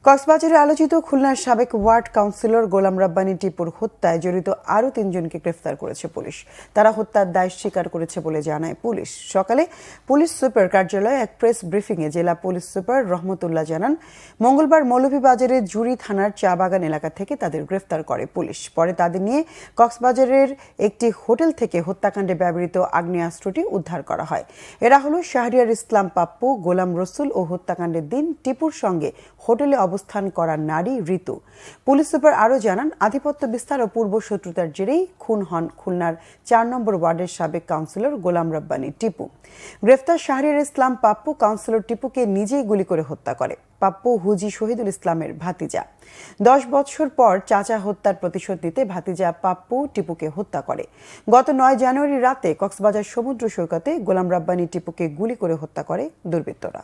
কক্সবাজারে আলোচিত খুলনার সাবেক ওয়ার্ড কাউন্সিলর গোলাম রাব্বানী টিপুর হত্যায় জড়িত আরও 3 জনকে গ্রেফতার করেছে পুলিশ। তারা হত্যার দায় স্বীকার করেছে বলে জানায় পুলিশ। সকালে পুলিশ সুপার কার্যালয়ে এক প্রেস ব্রিফিংয়ে জেলা পুলিশ সুপার রহমতুল্লাহ জানান, মঙ্গলবার মৌলভীবাজারের জুড়ি থানার চা বাগান এলাকা থেকে তাদের গ্রেফতার করে পুলিশ। পরে তাদের নিয়ে কক্সবাজারের একটি হোটেল থেকে হত্যাকাণ্ডে ব্যবহৃত আগ্নেয়াস্ত্রটি উদ্ধার করা হয়। এরা হলো শাহরিয়ার ইসলাম পাপ্পু, গোলাম রসুল ও হত্যাকাণ্ডের দিন টিপুর সঙ্গে হোটেলে অবস্থান করা নারী ঋতু। পুলিশ সুপার আরও জানান, আধিপত্য বিস্তার ও পূর্ব শত্রুতার জেরেই খুন হন খুলনার 4 নম্বর ওয়ার্ডের সাবেক কাউন্সিলর গোলাম রাব্বানী টিপু। গ্রেফতার শাহরিয়ার ইসলাম পাপ্পু কাউন্সিলর টিপুকে নিজেই গুলি করে হত্যা করে। পাপ্পু হুজি শহীদুল ইসলামের ভাতিজা। 10 বছর পর চাচা হত্যার প্রতিশোধ নিতে ভাতিজা পাপ্পু টিপুকে হত্যা করে। গত 9 জানুয়ারি রাতে কক্সবাজার সমুদ্র সৈকতে গোলাম রাব্বানী টিপুকে গুলি করে হত্যা করে দুর্বৃত্তরা।